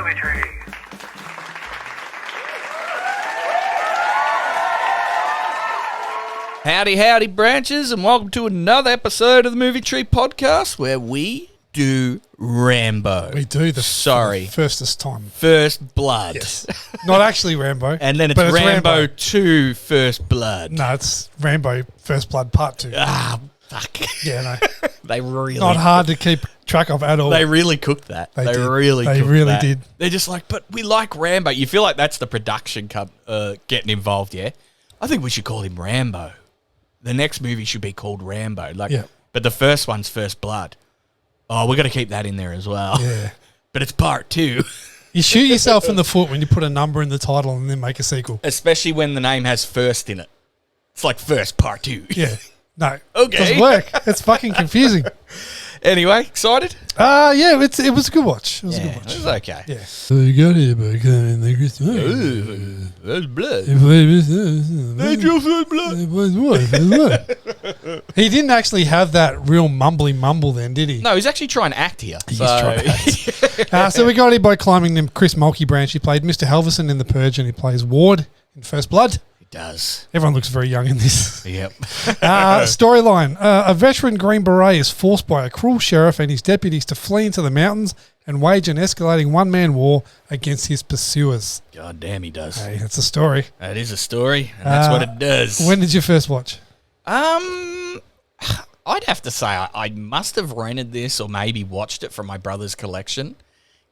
movie tree. Howdy, howdy, branches, and welcome to another episode of the Movie Tree Podcast where we do Rambo. We do the firstest time. First Blood. Yes. Not actually Rambo. And then it's Rambo 2 First Blood. No, it's Rambo First Blood Part 2. Ah, fuck. Yeah, no. They really... Not hard to keep track of at all. They really cooked that. They did. really did. They're just like, but we like Rambo. You feel like that's the production getting involved, yeah? I think we should call him Rambo. The next movie should be called Rambo. But the first one's First Blood. Oh, we've got to keep that in there as well. Yeah. But it's part 2. You shoot yourself in the foot when you put a number in the title and then make a sequel. Especially when the name has first in it. It's like First Part 2. Yeah. No. Okay. It doesn't work. It's fucking confusing. Anyway, excited? Yeah, it was a good watch. It was a good watch. It was okay. Yeah. So you got here by coming the Christmas. Ooh, that's blood. That's your first blood. He didn't actually have that real mumbly mumble then, did he? No, he's actually trying to act here. He's trying to act. So we got him by climbing the Chris Mulkey branch. He played Mr. Helverson in The Purge and he plays Ward in First Blood. Does. Everyone looks very young in this. Yep. Storyline. A veteran Green Beret is forced by a cruel sheriff and his deputies to flee into the mountains and wage an escalating one-man war against his pursuers. God damn, he does. Hey, that's a story. That is a story, and that's what it does. When did you first watch? I'd have to say I must have rented this or maybe watched it from my brother's collection.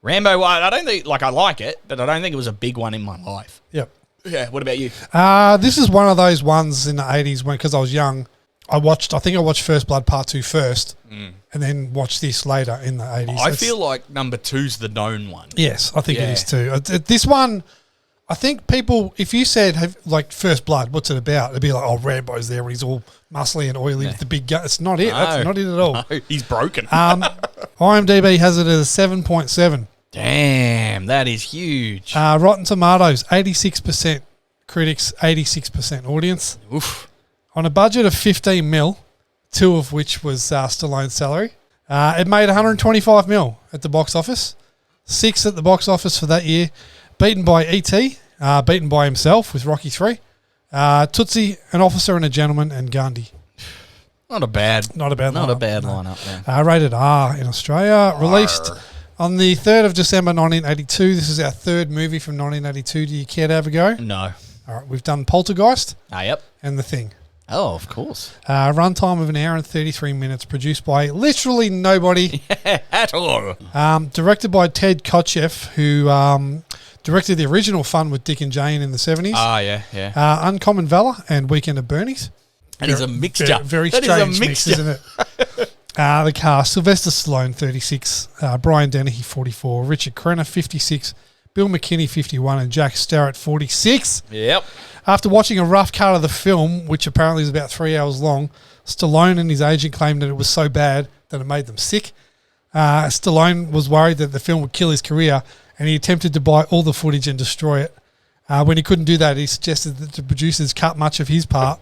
Rambo, I don't think, I like it, but I don't think it was a big one in my life. Yep. Yeah, what about you? This is one of those ones in the 80s when, because I was young, I think I watched First Blood Part 2 first and then watched this later in the 80s. I feel like number 2's the known one. Yes, I think it is too. This one, I think people, if you said, First Blood, what's it about? It'd be like, oh, Rambo's there and he's all muscly and oily with the big gun. It's not it. That's not it at all. No, he's broken. IMDb has it as a 7.7. Damn, that is huge. Rotten Tomatoes, 86% critics, 86% audience. Oof. On a budget of 15 mil, 2 of which was Stallone's salary. It made 125 mil at the box office, 6 at the box office for that year, beaten by E.T., beaten by himself with Rocky 3, Tootsie, An Officer and a Gentleman, and Gandhi. Not a bad lineup. No. Rated R in Australia. Released on the 3rd of December 1982. This is our third movie from 1982. Do you care to have a go? No. All right, we've done Poltergeist. Yep. And The Thing. Oh, of course. Runtime of an hour and 33 minutes. Produced by literally nobody. At all. Directed by Ted Kotcheff, who directed the original Fun with Dick and Jane in the 70s. Yeah. Uncommon Valor and Weekend at Bernie's. And it's a mixture. Very strange mix, isn't it? The cast, Sylvester Stallone, 36, Brian Dennehy, 44, Richard Crenna, 56, Bill McKinney, 51, and Jack Starrett, 46. Yep. After watching a rough cut of the film, which apparently is about 3 hours long, Stallone and his agent claimed that it was so bad that it made them sick. Stallone was worried that the film would kill his career, and he attempted to buy all the footage and destroy it. When he couldn't do that, he suggested that the producers cut much of his part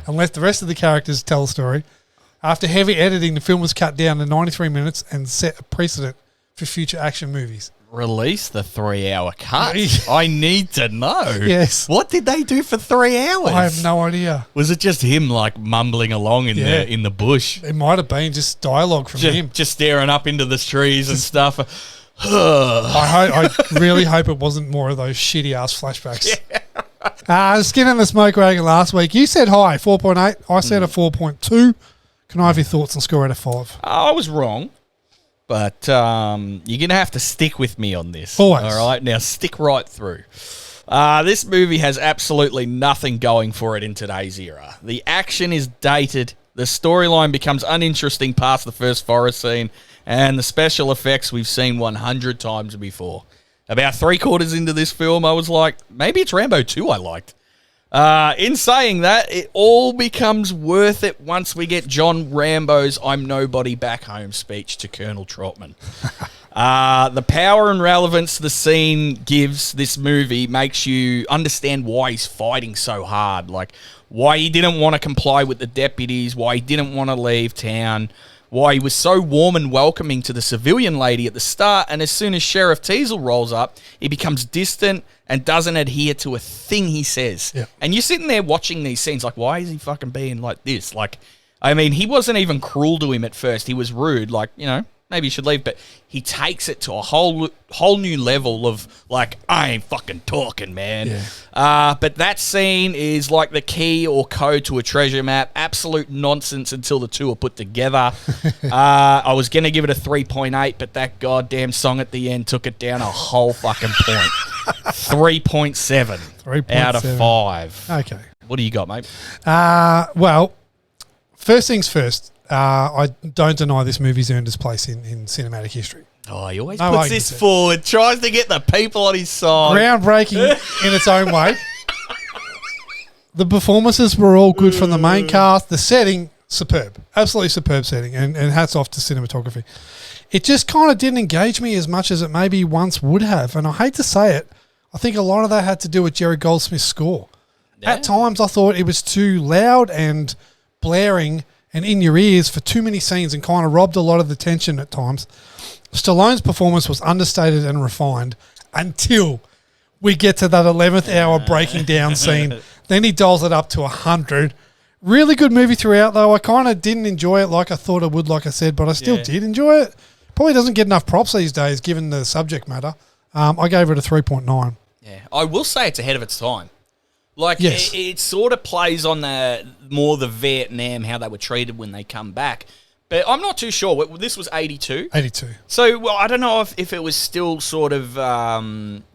and let the rest of the characters tell the story. After heavy editing, the film was cut down to 93 minutes and set a precedent for future action movies. Release the 3-hour cut. I need to know. Yes. What did they do for 3 hours? I have no idea. Was it just him mumbling along in the bush? It might have been just dialogue from him. Just staring up into the trees and stuff. I really hope it wasn't more of those shitty ass flashbacks. Yeah. Skin in the Smoke Wagon last week. You said high, 4.8. I said a 4.2. Can I have your thoughts and score out of 5? I was wrong, but you're going to have to stick with me on this. Always. All right, now stick right through. This movie has absolutely nothing going for it in today's era. The action is dated, the storyline becomes uninteresting past the first forest scene, and the special effects we've seen 100 times before. About 3/4 into this film, I was like, maybe it's Rambo 2 I liked. In saying that, it all becomes worth it once we get John Rambo's "I'm nobody back home" speech to Colonel Trotman. The power and relevance the scene gives this movie makes you understand why he's fighting so hard. Like, why he didn't want to comply with the deputies, why he didn't want to leave town, why he was so warm and welcoming to the civilian lady at the start, and as soon as Sheriff Teasel rolls up, he becomes distant and doesn't adhere to a thing he says. Yeah. And you're sitting there watching these scenes like, why is he fucking being like this? Like, I mean, he wasn't even cruel to him at first. He was rude, like, you know, maybe you should leave, but he takes it to a whole new level of like, I ain't fucking talking, man. Yeah. But that scene is like the key or code to a treasure map. Absolute nonsense until the two are put together. I was going to give it a 3.8, but that goddamn song at the end took it down a whole fucking point. 3.7 out of 5. Okay. What do you got, mate? Well, first things first. I don't deny this movie's earned its place in cinematic history. Oh, he always No puts argument this there. forward, tries to get the people on his side. Groundbreaking in its own way. The performances were all good from the main cast. The setting, superb. Absolutely superb setting. And hats off to cinematography. It just kind of didn't engage me as much as it maybe once would have. And I hate to say it, I think a lot of that had to do with Jerry Goldsmith's score. Yeah. At times I thought it was too loud and blaring and in your ears for too many scenes and kind of robbed a lot of the tension at times. Stallone's performance was understated and refined until we get to that 11th hour breaking down scene. Then he dials it up to 100. Really good movie throughout, though. I kind of didn't enjoy it like I thought I would, like I said, but I still did enjoy it. Probably doesn't get enough props these days, given the subject matter. I gave it a 3.9. Yeah, I will say it's ahead of its time. Like, Yes. it sort of plays on the Vietnam, how they were treated when they come back. But I'm not too sure. This was 82. 82. So, well, I don't know if it was still sort of,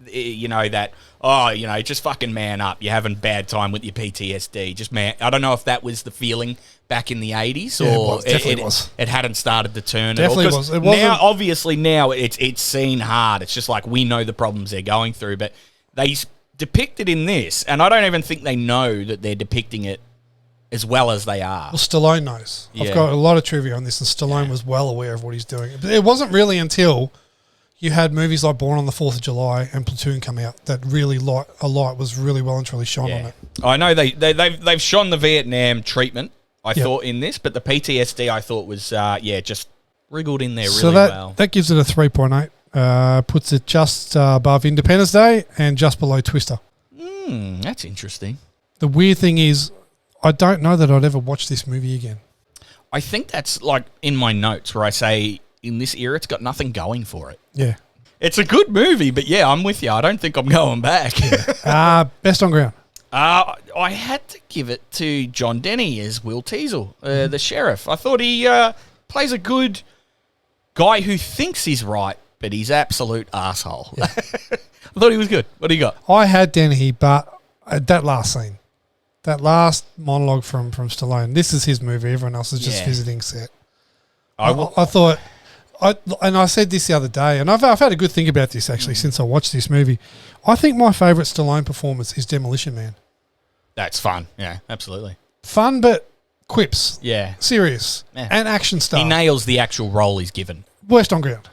you know, that, oh, you know, just fucking man up. You're having bad time with your PTSD. Just man. I don't know if that was the feeling back in the 80s, Yeah, it or was. Definitely was. it hadn't started to turn Definitely at all. was. It wasn't- now, obviously, now it's seen hard. It's just like we know the problems they're going through, but they depict it in this, and I don't even think they know that they're depicting it as well as they are. Well, Stallone knows. Yeah. I've got a lot of trivia on this, and Stallone was well aware of what he's doing. But it wasn't really until you had movies like Born on the 4th of July and Platoon come out that really a light was really well and truly shone on it. I know they've shone the Vietnam treatment, I Yep. thought, in this, but the PTSD I thought was, just wriggled in there really So well. that gives it a 3.8. Puts it just above Independence Day and just below Twister. That's interesting. The weird thing is, I don't know that I'd ever watch this movie again. I think that's like in my notes where I say, in this era, it's got nothing going for it. Yeah. It's a good movie, but yeah, I'm with you. I don't think I'm going back. Best on ground. I had to give it to John Denny as Will Teasel, the sheriff. I thought he plays a good guy who thinks he's right, but he's absolute asshole. Yeah. I thought he was good. What do you got? I had Dennehy, but that last scene, that last monologue from Stallone, this is his movie. Everyone else is just visiting set. I thought, and I said this the other day, and I've had a good think about this actually since I watched this movie. I think my favourite Stallone performance is Demolition Man. That's fun. Yeah, absolutely. Fun, but quips. Yeah. Serious. Yeah. And action star. He nails the actual role he's given. Worst on ground.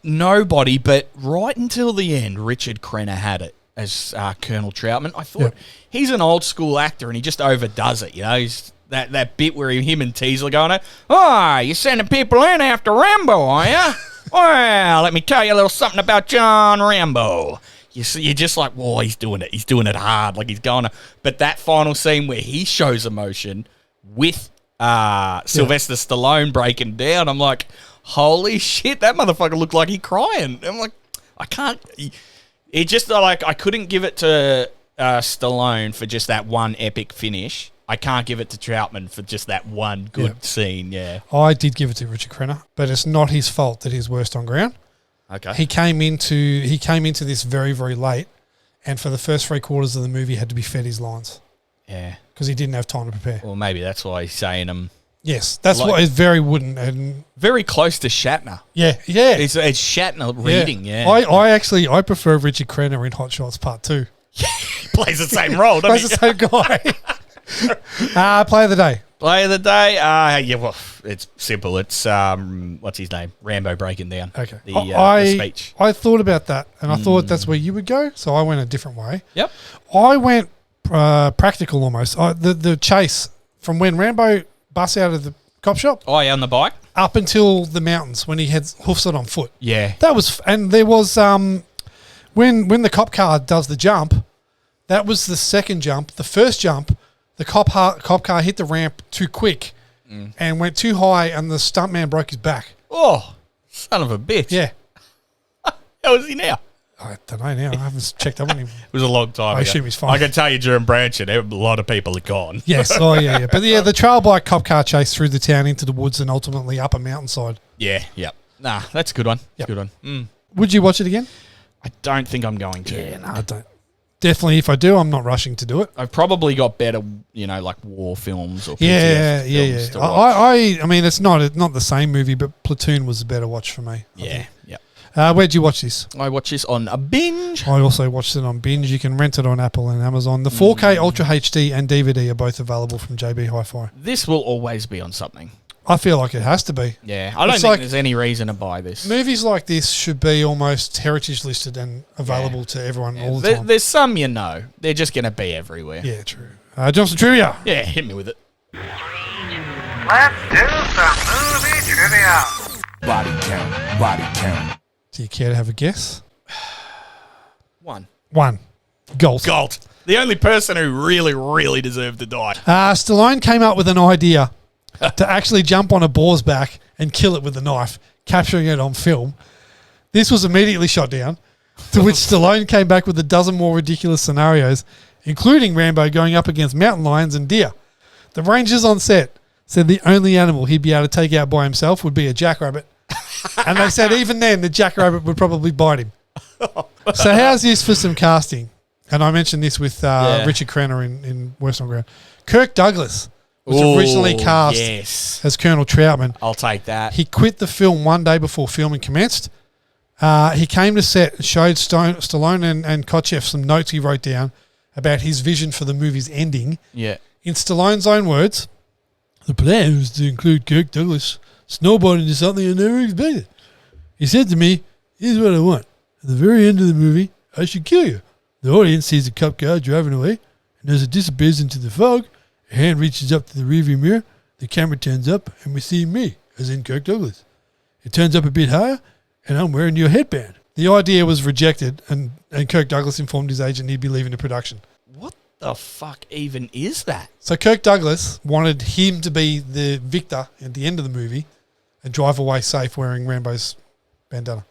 Nobody, but right until the end, Richard Crenna had it as Colonel Troutman. I thought he's an old school actor and he just overdoes it. You know, he's that bit where him and Teasel are going, "Oh, you're sending people in after Rambo, are you? Well, let me tell you a little something about John Rambo." You're just like, whoa, he's doing it. He's doing it hard. Like he's going to. But that final scene where he shows emotion with Sylvester Stallone breaking down, I'm like, holy shit, that motherfucker looked like he crying. I'm like, I can't. It just like I couldn't give it to Stallone for just that one epic finish. I can't give it to Troutman for just that one good scene. Yeah, I did give it to Richard Crenna, but it's not his fault that he's worst on ground. Okay. He came into this very, very late, and for the first 3/4 of the movie, had to be fed his lines. Yeah, because he didn't have time to prepare. Well, maybe that's why he's saying them. Yes, that's what is very wooden and very close to Shatner. Yeah. It's Shatner reading. Yeah. I prefer Richard Crenna in Hot Shots Part 2. He plays the same role, doesn't he? Plays the same guy. Play of the day. Play of the day. Yeah, well, it's simple. It's what's his name? Rambo breaking down. Okay. The speech. I thought about that, and I thought that's where you would go, so I went a different way. Yep. I went practical almost. The chase from when Rambo busts out of Cop Shop. Oh, yeah, on the bike? Up until the mountains when he hoofs it on foot. Yeah. That was, and there was when the cop car does the jump, that was the second jump. The first jump, the cop car hit the ramp too quick and went too high, and the stuntman broke his back. Oh, son of a bitch. Yeah, How is he now? I don't know now. I haven't checked up on him. It was a long time I ago. assume he's fine. I can tell you during branching, a lot of people are gone. Yes, oh yeah. But yeah, the trail bike cop car chase through the town into the woods and ultimately up a mountainside. Yeah, yep. Nah, that's a good one. Yep. Good one. Would you watch it again? I don't think I'm going to. Yeah, no, I don't. Definitely, if I do, I'm not rushing to do it. I've probably got better, like war films or PTF Yeah. films to watch. I mean, it's not the same movie, but Platoon was a better watch for me. Yeah, yep. Where'd you watch this? I watch this on a binge. I also watched it on Binge. You can rent it on Apple and Amazon. The 4K Ultra HD and DVD are both available from JB Hi-Fi. This will always be on something. I feel like it has to be. Yeah, I don't It's think like- there's any reason to buy this. Movies like this should be almost heritage listed and available to everyone all the time. There's some they're just going to be everywhere. Yeah, true. Johnson Trivia. Yeah, hit me with it. Let's do some movie trivia. Body count. Do you care to have a guess? One. Galt. Galt. The only person who really, really deserved to die. Stallone came up with an idea to actually jump on a boar's back and kill it with a knife, capturing it on film. This was immediately shot down, to which Stallone came back with a dozen more ridiculous scenarios, including Rambo going up against mountain lions and deer. The Rangers on set said the only animal he'd be able to take out by himself would be a jackrabbit. And they said even then the jackrabbit would probably bite him. So how's this for some casting? And I mentioned this with Richard Crenna in West on Ground. Kirk Douglas was originally cast as Colonel Troutman. I'll take that. He quit the film one day before filming commenced. He came to set and showed Stallone and Kotcheff some notes he wrote down about his vision for the movie's ending. Yeah. In Stallone's own words, the plan was to include Kirk Douglas snowboarding into something I never expected. He said to me, "Here's what I want. At the very end of the movie, I should kill you." The audience sees a cop car driving away, and as it disappears into the fog, a hand reaches up to the rearview mirror, the camera turns up, and we see me, as in Kirk Douglas. It turns up a bit higher, and I'm wearing your headband. The idea was rejected, and Kirk Douglas informed his agent he'd be leaving the production. What the fuck even is that? So Kirk Douglas wanted him to be the victor at the end of the movie and drive away safe wearing Rambo's bandana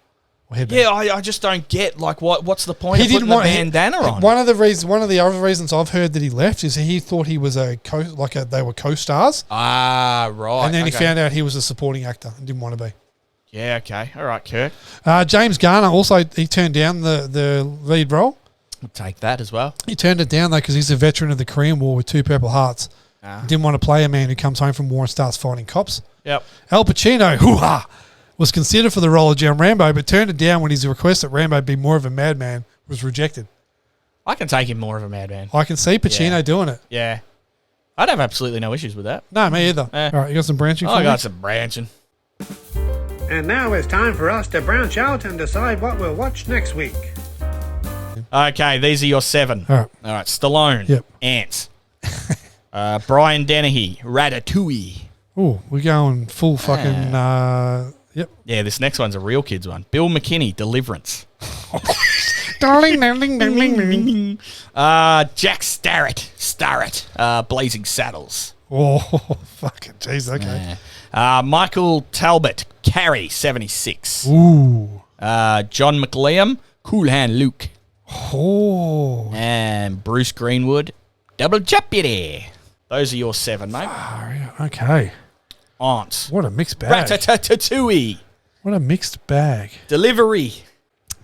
or headband. Yeah, I just don't get, what's the point of putting the bandana on? One of the other reasons I've heard that he left is he thought he was they were co-stars. Ah, right. And then he found out he was a supporting actor and didn't want to be. Yeah, okay. All right, Kirk. James Garner also, he turned down the lead role. I'll take that as well. He turned it down though because he's a veteran of the Korean War with 2 Purple Hearts. Didn't want to play a man who comes home from war and starts fighting cops. Yep. Al Pacino, hoo-ha, was considered for the role of John Rambo, but turned it down when his request that Rambo be more of a madman was rejected. I can take him more of a madman. I can see Pacino doing it. Yeah. I'd have absolutely no issues with that. No, me either. Eh. All right, you got some branching for I me? got some branching. And now it's time for us to branch out and decide what we'll watch next week. Okay, these are your 7. All right. All right, Stallone. Yep. Ants. Brian Dennehy. Ratatouille. Oh, we're going full fucking... yep. Yeah, this next one's a real kids one. Bill McKinney. Deliverance. Darling, darling, darling. Jack Starrett. Blazing Saddles. Oh, fucking jeez, okay. Michael Talbot. Carrie, 76. Ooh. John McLean. Cool Hand Luke. Oh. And Bruce Greenwood. Double Jeopardy. Those are your 7, mate. Okay. Aunts. What a mixed bag. Ratatouille. What a mixed bag. Delivery.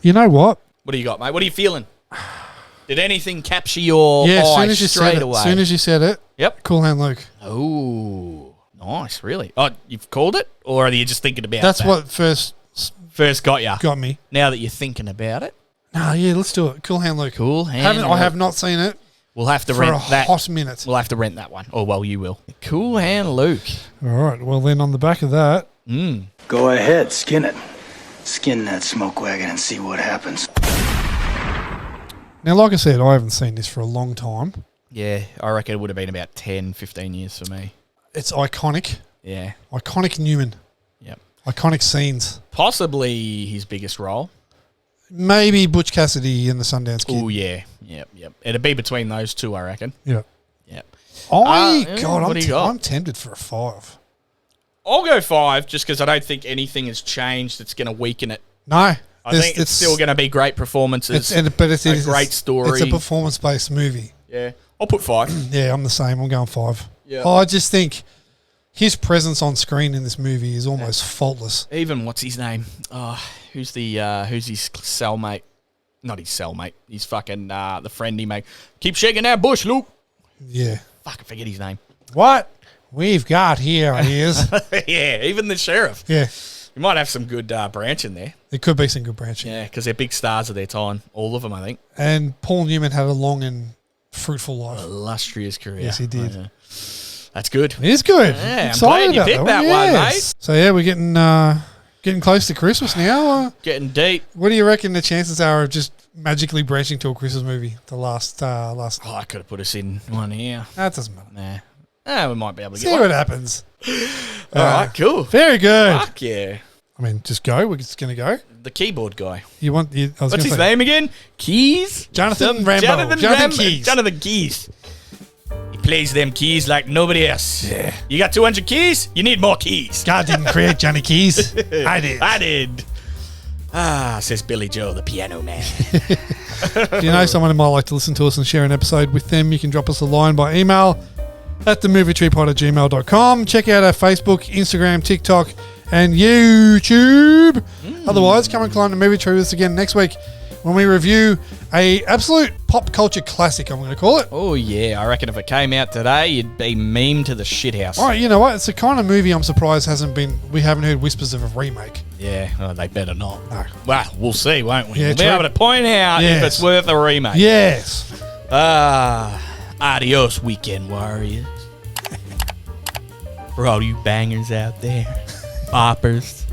You know what? What do you got, mate? What are you feeling? Did anything capture your eye straight away? As soon as you said it. Yep. Cool Hand Luke. Oh, nice, really. Oh, you've called it? Or are you just thinking about That's that? what first got you. got me. Now that you're thinking about it. No, yeah, let's do it. Cool Hand Luke. Cool Hand I Luke. have not seen it We'll have to for rent a that. hot minute. We'll have to rent that one. Or, well, you will. Cool Hand Luke. All right. Well, then on the back of that, Go ahead, skin it. Skin that smoke wagon and see what happens. now, like I said, I haven't seen this for a long time. Yeah, I reckon it would have been about 10, 15 years for me. It's iconic. Yeah. Iconic Newman. Yep. Iconic scenes. Possibly his biggest role. Maybe Butch Cassidy in the Sundance Kid. Oh, yeah. Yep. It'd be between those two, I reckon. Yeah. Yep. God, what do you got? I'm tempted for a 5. I'll go 5 just because I don't think anything has changed that's going to weaken it. No. I think it's still going to be great performances. It's a great story. It's a performance-based movie. Yeah. I'll put 5. Yeah, I'm the same. I'm going 5. Yeah. I just think his presence on screen in this movie is almost faultless. Even what's his name? Who's his cellmate? Not his cellmate. He's fucking the friend he made. Keep shaking that bush, Luke. Yeah. Fuck, I forget his name. What we've got here is yeah, even the sheriff. yeah. You might have some good branching there. There could be some good branching. Yeah, because they're big stars of their time. All of them, I think. And Paul Newman had a long and fruitful life. Illustrious career. Yes, he did. That's good. It is good. Yeah, Excited I'm glad you about picked that one, mate. So yeah, we're getting close to Christmas now. Getting deep. What do you reckon the chances are of just magically branching to a Christmas movie? The last. Oh, I could have put us in one here. That doesn't matter. Nah. We might be able to See get what one. happens. All right, cool. Very good. Fuck yeah. I mean, just go. We're just going to go. The keyboard guy. What's his name again? Keys? Jonathan Rambo. Jonathan Keys. Jonathan Keys. He plays them keys like nobody else. Yeah. You got 200 keys? You need more keys. God didn't create Johnny Keys. I did. Says Billy Joe, the piano man. If you know someone who might like to listen to us and share an episode with them, you can drop us a line by email at themovietreepod@gmail.com. Check out our Facebook, Instagram, TikTok, and YouTube. Otherwise, come and climb the movie tree with us again next week when we review a absolute pop culture classic, I'm going to call it. Oh, yeah. I reckon if it came out today, you'd be memed to the shithouse. All right, you know what? It's the kind of movie I'm surprised we haven't heard whispers of a remake. Yeah, they better not. No. Well, we'll see, won't we? Yeah, we'll be true. able to point out if it's worth a remake. Yes. Adios, weekend warriors. For all you bangers out there. Boppers.